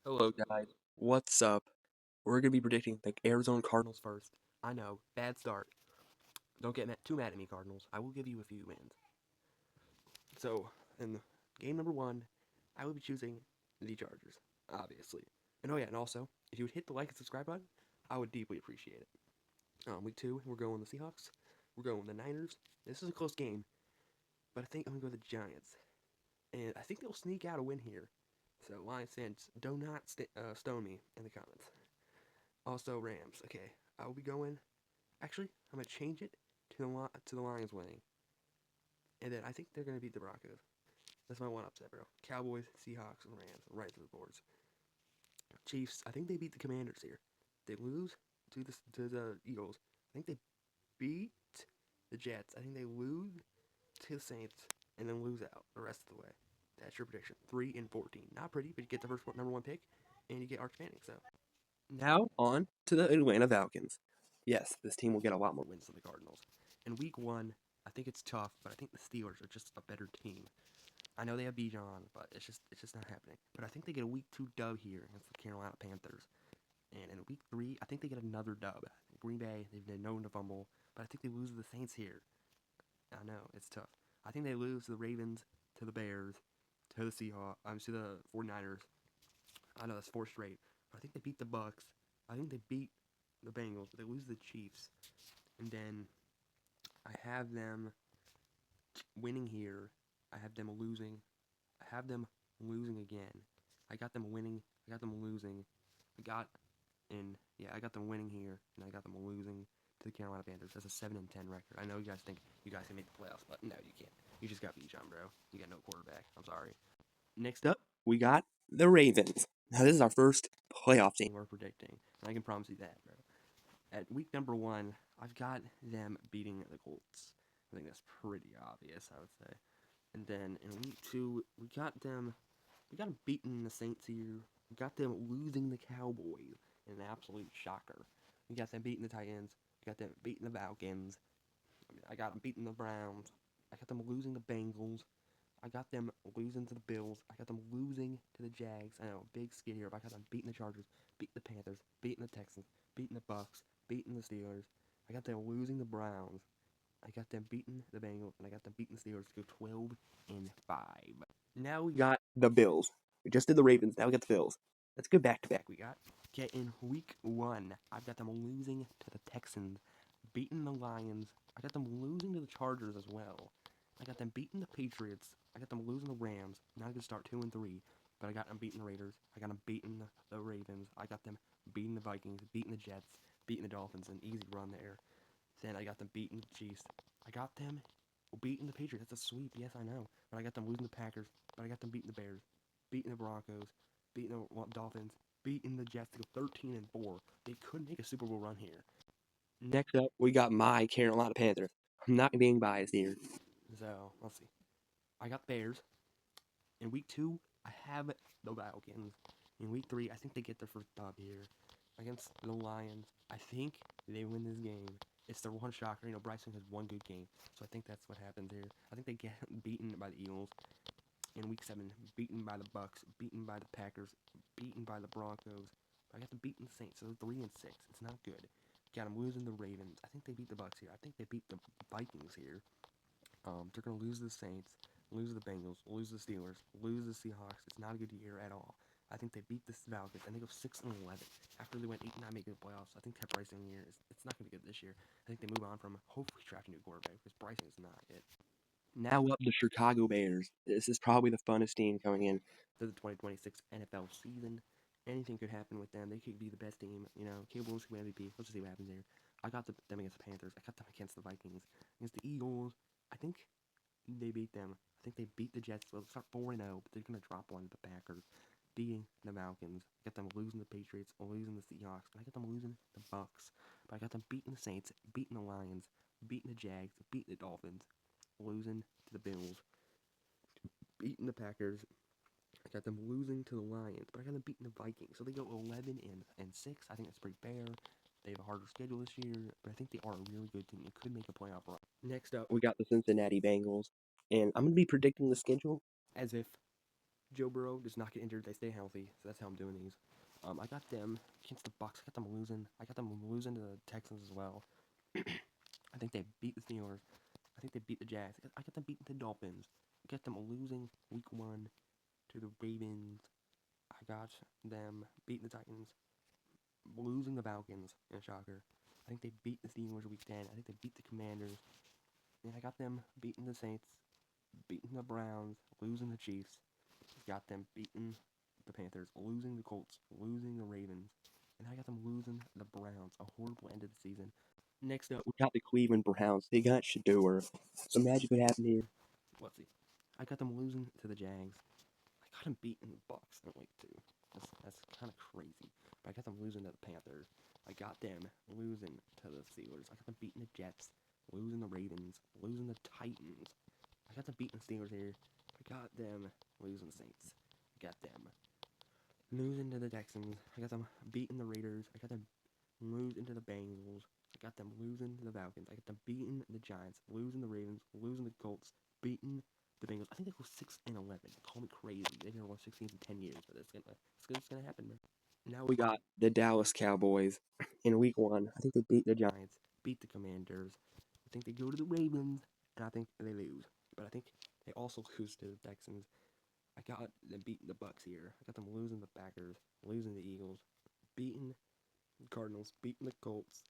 Hello, guys. What's up? We're gonna be predicting the Arizona Cardinals first. I know, bad start. Don't get too mad at me, Cardinals. I will give you a few wins. So, in game number one, I will be choosing the Chargers, obviously. And oh yeah, and also, if you would hit the like and subscribe button, I would deeply appreciate it. Week two, we're going the Seahawks. We're going the Niners. This is a close game, but I think I'm gonna go the Giants, and I think they'll sneak out a win here. So, Lions fans, do not stone me in the comments. Also, Rams. Okay, I will be going. Actually, I'm gonna change it to the Lions winning, and then I think they're gonna beat the Broncos. That's my one upset, bro. Cowboys, Seahawks, and Rams right to the boards. Chiefs. I think they beat the Commanders here. They lose to the Eagles. I think they beat the Jets. I think they lose to the Saints and then lose out the rest of the way. That's your prediction. 3-14. Not pretty, but you get the first number one pick, and you get Arch Manning. So now on to the Atlanta Falcons. Yes, this team will get a lot more wins than the Cardinals. In week one, I think it's tough, but I think the Steelers are just a better team. I know they have Bijan, but it's just not happening. But I think they get a week two dub here against the Carolina Panthers. And in week three, I think they get another dub. Green Bay, they've been known to fumble, but I think they lose to the Saints here. I know, it's tough. I think they lose to the Ravens, to the Bears, to the Seahawks, to the 49ers. I know that's four straight. But I think they beat the Bucks. I think they beat the Bengals, but they lose the Chiefs. And then I have them winning here. I have them losing. I have them losing again. I got them winning. I got them losing. I got them winning here, and I got them losing to the Carolina Panthers. That's a 7-10 record. I know you guys think you guys can make the playoffs, but no, you can't. You just got Bijan, bro. You got no quarterback. I'm sorry. Next up, we got the Ravens. Now this is our first playoff team we're predicting, and I can promise you that, bro. At week number one, I've got them beating the Colts. I think that's pretty obvious, I would say. And then in week two, we got them beating the Saints here. We got them losing the Cowboys in an absolute shocker. We got them beating the Titans. We got them beating the Falcons. I got them beating the Browns. I got them losing the Bengals. I got them losing to the Bills. I got them losing to the Jags. I know, big skid here, but I got them beating the Chargers, beating the Panthers, beating the Texans, beating the Bucks, beating the Steelers. I got them losing the Browns. I got them beating the Bengals, and I got them beating the Steelers to go 12-5. Now we got the Bills. We just did the Ravens. Now we got the Bills. Let's go back to back. We got okay in week one. I've got them losing to the Texans, beating the Lions. I got them losing to the Chargers as well. I got them beating the Patriots. I got them losing the Rams. Not a good start, 2-3. But I got them beating the Raiders. I got them beating the Ravens. I got them beating the Vikings, beating the Jets, beating the Dolphins. An easy run there. Then I got them beating the Chiefs. I got them beating the Patriots. That's a sweep. Yes, I know. But I got them losing the Packers. But I got them beating the Bears, beating the Broncos, beating the Dolphins, beating the Jets to go 13-4. They could make a Super Bowl run here. Next up, we got my Carolina Panthers. I'm not being biased here. So let's see. I got Bears. In week two, I have the Falcons. In week three, I think they get their first dub here against the Lions. I think they win this game. It's their one shocker. You know, Bryson has one good game, so I think that's what happens here. I think they get beaten by the Eagles in week seven, beaten by the Bucks, beaten by the Packers, beaten by the Broncos. I got them beating the Saints, so 3-6. It's not good. Got them losing the Ravens. I think they beat the Bucks here. I think they beat the Vikings here. They're gonna lose the Saints, lose the Bengals, lose the Steelers, lose the Seahawks. It's not a good year at all. I think they beat the Falcons. I think it was 6-11 after they went 8-9 making the playoffs. I think that Bryson year is it's not gonna be good this year. I think they move on from hopefully drafting a new quarterback because Bryson is not it. Now up the Chicago Bears. This is probably the funnest team coming in to the 2026 NFL season. Anything could happen with them. They could be the best team. You know, Caleb Williams could be MVP. Let's just see what happens there. I got them against the Panthers. I got them against the Vikings. Against the Eagles, I think they beat them. I think they beat the Jets. They'll start 4-0, but they're going to drop one to the Packers. Beating the Falcons. I got them losing the Patriots, losing the Seahawks. And I got them losing the Bucks. But I got them beating the Saints, beating the Lions, beating the Jags, beating the Dolphins, losing to the Bills, beating the Packers. I got them losing to the Lions, but I got them beating the Vikings. So they go 11-6. I think that's pretty fair. They have a harder schedule this year, but I think they are a really good team. They could make a playoff run. Next up, we got the Cincinnati Bengals, and I'm going to be predicting the schedule as if Joe Burrow does not get injured. They stay healthy. So that's how I'm doing these. I got them against the Bucks. I got them losing. I got them losing to the Texans as well. I think they beat the Steelers. I think they beat the Jags. I got them beating the Dolphins. I got them losing week 1 to the Ravens. I got them beating the Titans, losing the Falcons in a shocker. I think they beat the Steelers week 10. I think they beat the Commanders. And I got them beating the Saints, beating the Browns, losing the Chiefs. Got them beating the Panthers, losing the Colts, losing the Ravens. And I got them losing the Browns. A horrible end of the season. Next up, we got the Cleveland Browns. They got Shador. Some magic would happen here. Let's see. I got them losing to the Jags. I got them beating the Bucks in week 2. That's kind of crazy. But I got them losing to the Panthers. I got them losing to the Steelers. I got them beating the Jets, losing the Ravens, losing the Titans. I got them beating the Steelers here. I got them losing the Saints. I got them losing to the Texans. I got them beating the Raiders. I got them losing to the Bengals. I got them losing to the Falcons. I got them beating the Giants, losing the Ravens, losing the Colts, beating the Bengals. I think they go 6-11. Call me crazy. They've never won 16 in 10 years, but it's gonna happen, man. Now we got the Dallas Cowboys in week 1. I think they beat the Giants, beat the Commanders. I think they go to the Ravens, and I think they lose. But I think they also lose to the Texans. I got them beating the Bucks here. I got them losing the Packers, losing the Eagles, beating the Cardinals, beating the Colts,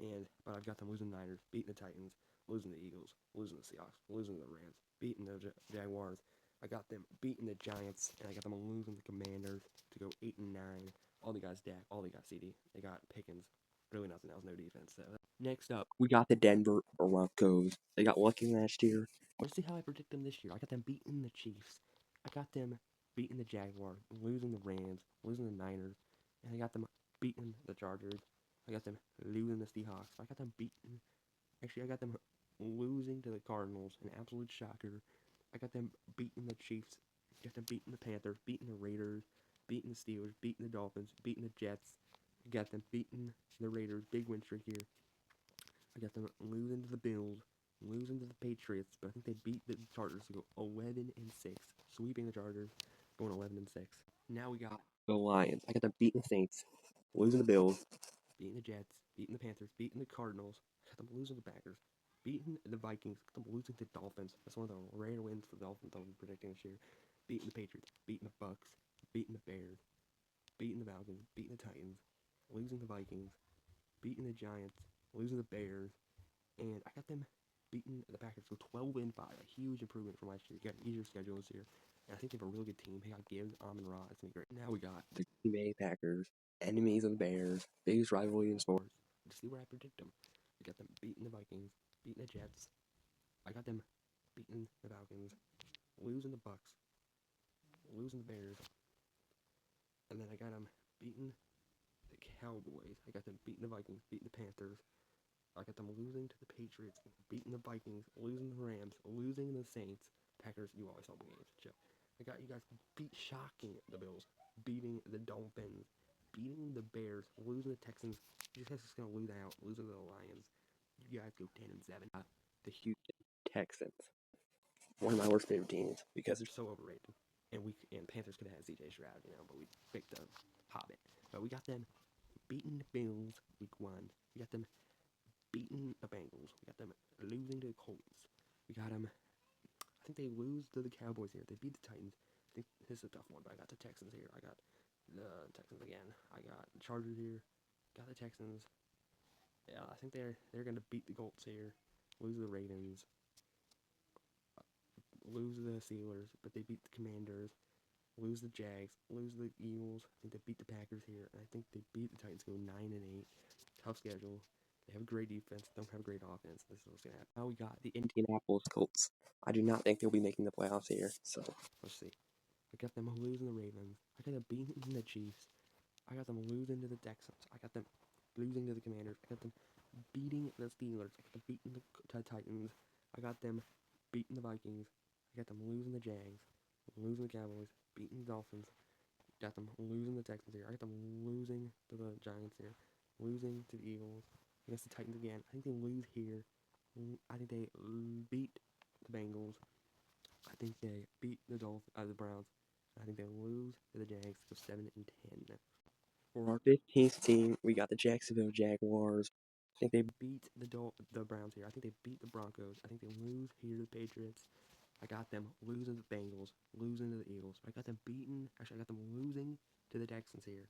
but I've got them losing the Niners, beating the Titans, losing the Eagles, losing the Seahawks, losing the Rams, beating the Jaguars. I got them beating the Giants, and I got them losing the Commanders to go 8-9. All they got is Dak, all they got CD. They got Pickens, really nothing else, no defense. So next up, we got the Denver Broncos. They got lucky last year. Let's see how I predict them this year. I got them beating the Chiefs. I got them beating the Jaguars, losing the Rams, losing the Niners, and I got them beating the Chargers. I got them losing the Seahawks. I got them beating. Actually, I got them losing to the Cardinals, an absolute shocker. I got them beating the Chiefs. I got them beating the Panthers, beating the Raiders, beating the Steelers, beating the Dolphins, beating the Jets. I got them beating the Raiders. Big win streak here. I got them losing to the Bills, losing to the Patriots, but I think they beat the Chargers to go 11-6, sweeping the Chargers, going 11-6. Now we got the Lions. I got them beating the Saints, losing the Bills, beating the Jets, beating the Panthers, beating the Cardinals. I got them losing the Packers, beating the Vikings, got them losing to the Dolphins. That's one of the rare wins for the Dolphins I'll be predicting this year. Beating the Patriots, beating the Bucks, beating the Bears, beating the Falcons, beating the Titans, losing the Vikings, beating the Giants, losing the Bears, and I got them beating the Packers to 12-5, a huge improvement from last year. You got an easier schedule this year, and I think they have a really good team. They got Gibbs, Amon-Ra. It's gonna be great. Now we got the Green Bay Packers, enemies of the Bears, biggest rivalry in sports. To see where I predict them, I got them beating the Vikings, beating the Jets. I got them beating the Falcons, losing the Bucks, losing the Bears, and then I got them beating the Cowboys. I got them beating the Vikings, beating the Panthers. I got them losing to the Patriots, beating the Vikings, losing the Rams, losing the Saints. Packers, you always help the games, Joe. I got you guys shocking the Bills, beating the Dolphins, beating the Bears, losing the Texans. You guys are just gonna lose out, losing to the Lions. You guys go 10-7. The Houston Texans, one of my worst favorite teams because they're so overrated. And Panthers could have had CJ Stroud, but we picked the Hobbit. But we got them beating the Bills week 1. We got them beating the Bengals. We got them losing to the Colts. We got them. I think they lose to the Cowboys here. They beat the Titans. I think this is a tough one, but I got the Texans here. I got the Texans again. I got the Chargers here. Got the Texans. Yeah, I think they're gonna beat the Colts here. Lose the Ravens. Lose the Steelers, but they beat the Commanders. Lose the Jags. Lose the Eagles. I think they beat the Packers here, and I think they beat the Titans. Go 9-8. Tough schedule. They have a great defense. Don't have a great offense. This is what's gonna happen. Now we got the Indianapolis Colts. I do not think they'll be making the playoffs here. So let's see. I got them losing the Ravens. I got them beating the Chiefs. I got them losing to the Texans. I got them losing to the Commanders. I got them beating the Steelers. I got them beating the Titans. I got them beating the Vikings. I got them losing the Jags. Losing the Cowboys. Beating the Dolphins. Got them losing the Texans here. I got them losing to the Giants here. Losing to the Eagles. Against the Titans again. I think they lose here. I think they beat the Bengals. I think they beat the Browns. I think they lose to the Jags, go 7-10. For our 15th team, we got the Jacksonville Jaguars. I think they beat the Browns here. I think they beat the Broncos. I think they lose here to the Patriots. I got them losing to the Bengals, losing to the Eagles. I got them beating. Actually, I got them losing to the Texans here.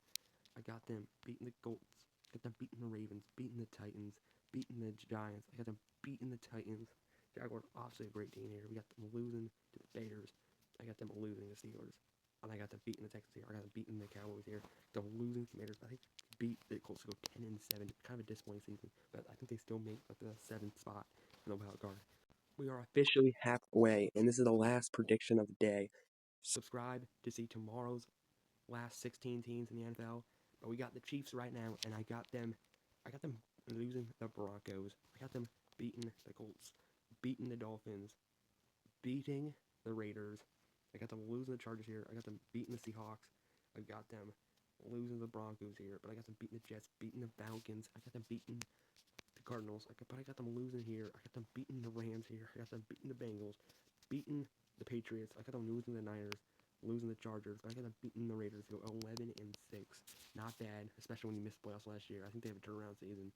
I got them beating the Colts. I got them beating the Ravens, beating the Titans, beating the Giants. I got them beating the Titans. Jaguars, obviously a great team here. We got them losing to the Bears. I got them losing to the Steelers. And I got them beating the Texans here. I got them beating the Cowboys here. Them losing Commanders. I think beat the Colts to go 10-7. Kind of a disappointing season, but I think they still make like the 7th spot in the wild card. We are officially halfway, and this is the last prediction of the day. Subscribe to see tomorrow's last 16 teams in the NFL. But we got the Chiefs right now, and I got them losing the Broncos. I got them beating the Colts, beating the Dolphins, beating the Raiders. I got them losing the Chargers here. I got them beating the Seahawks. I got them losing the Broncos here, but I got them beating the Jets, beating the Falcons. I got them beating the Cardinals. But I got them losing here. I got them beating the Rams here. I got them beating the Bengals, beating the Patriots. I got them losing the Niners, losing the Chargers. But I got them beating the Raiders. Go 11-6. Not bad, especially when you missed playoffs last year. I think they have a turnaround season.